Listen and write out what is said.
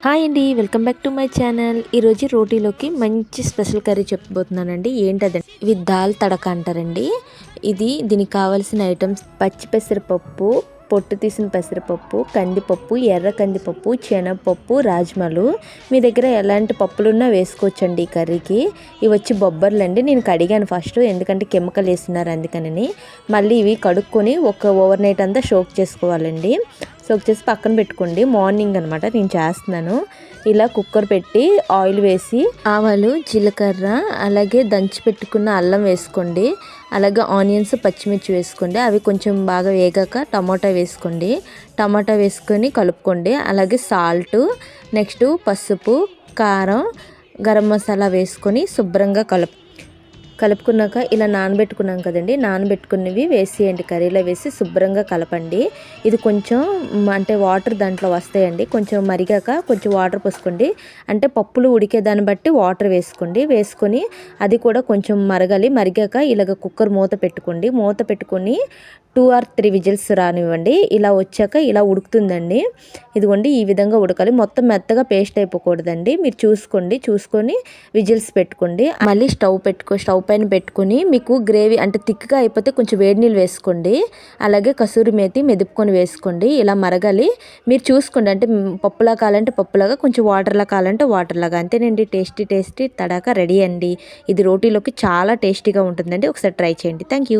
Hi అండి, welcome back to my channel. ఈరోజు రోటీలోకి మంచి స్పెషల్ కర్రీ చెప్పబోతున్నానండి. ఏంటదండి, ఇవి దాల్ తడక అంటారండి. దీనికి కావాల్సిన ఐటమ్స్: పచ్చి పెసరపప్పు, పొట్టు తీసిన పెసరపప్పు, కందిపప్పు, ఎర్ర కందిపప్పు, శనగపప్పు, రాజ్మాలు. మీ దగ్గర ఎలాంటి పప్పులున్నా వేసుకోవచ్చండి ఈ కర్రీకి. ఇవి వచ్చి బొబ్బర్లు అండి. నేను కడిగాను ఫస్ట్, ఎందుకంటే కెమికల్ వేస్తున్నారు అందుకని. మళ్ళీ ఇవి కడుక్కొని ఓవర్ నైట్ అంతా సోక్ చేసుకోవాలండి. సోక్ చేసి పక్కన పెట్టుకోండి. మార్నింగ్ అనమాట నేను చేస్తున్నాను. ఇలా కుక్కర్ పెట్టి ఆయిల్ వేసి ఆవాలు, జీలకర్ర, అలాగే దంచి పెట్టుకున్న అల్లం వేసుకోండి. అలాగే ఆనియన్స్, పచ్చిమిర్చి వేసుకోండి. అవి కొంచెం బాగా వేగాక టమాటా వేసుకోండి. టమాటా వేసుకొని కలుపుకోండి. అలాగే సాల్ట్, నెక్స్ట్ పసుపు, కారం, గరం మసాలా వేసుకొని శుభ్రంగా కలుపుకున్నాక ఇలా నానబెట్టుకున్నాం కదండి, నానబెట్టుకున్నవి వేసేయండి. కర్రీలో వేసి శుభ్రంగా కలపండి. ఇది కొంచెం అంటే వాటర్ దాంట్లో వస్తాయండి. కొంచెం మరిగాక కొంచెం వాటర్ పోసుకోండి. అంటే పప్పులు ఉడికే దాన్ని బట్టి వాటర్ వేసుకోండి. వేసుకొని అది కూడా కొంచెం మరిగాక ఇలాగ కుక్కర్ మూత పెట్టుకోండి. మూత పెట్టుకొని 2 or 3 విజిల్స్ రానివ్వండి. ఇలా వచ్చాక ఇలా ఉడుకుతుందండి. ఇదిగోండి, ఈ విధంగా ఉడకాలి. మొత్తం మెత్తగా పేస్ట్ అయిపోకూడదండి. మీరు చూసుకొని విజిల్స్ పెట్టుకోండి. మళ్ళీ స్టవ్ పైన పెట్టుకుని మీకు గ్రేవీ అంటే థిక్గా అయిపోతే కొంచెం వేడి నీళ్ళు వేసుకోండి. అలాగే కసూరి మేతి మెదుపుకొని వేసుకోండి. ఇలా మరగాలి. మీరు చూసుకోండి, అంటే పప్పులా కావాలంటే పప్పులాగా, కొంచెం వాటర్లా కావాలంటే వాటర్లాగా. అంతేనండి, టేస్టీ తడాక రెడీ అండి. ఇది రోటీలోకి చాలా టేస్టీగా ఉంటుందండి. ఒకసారి ట్రై చేయండి. Thank you.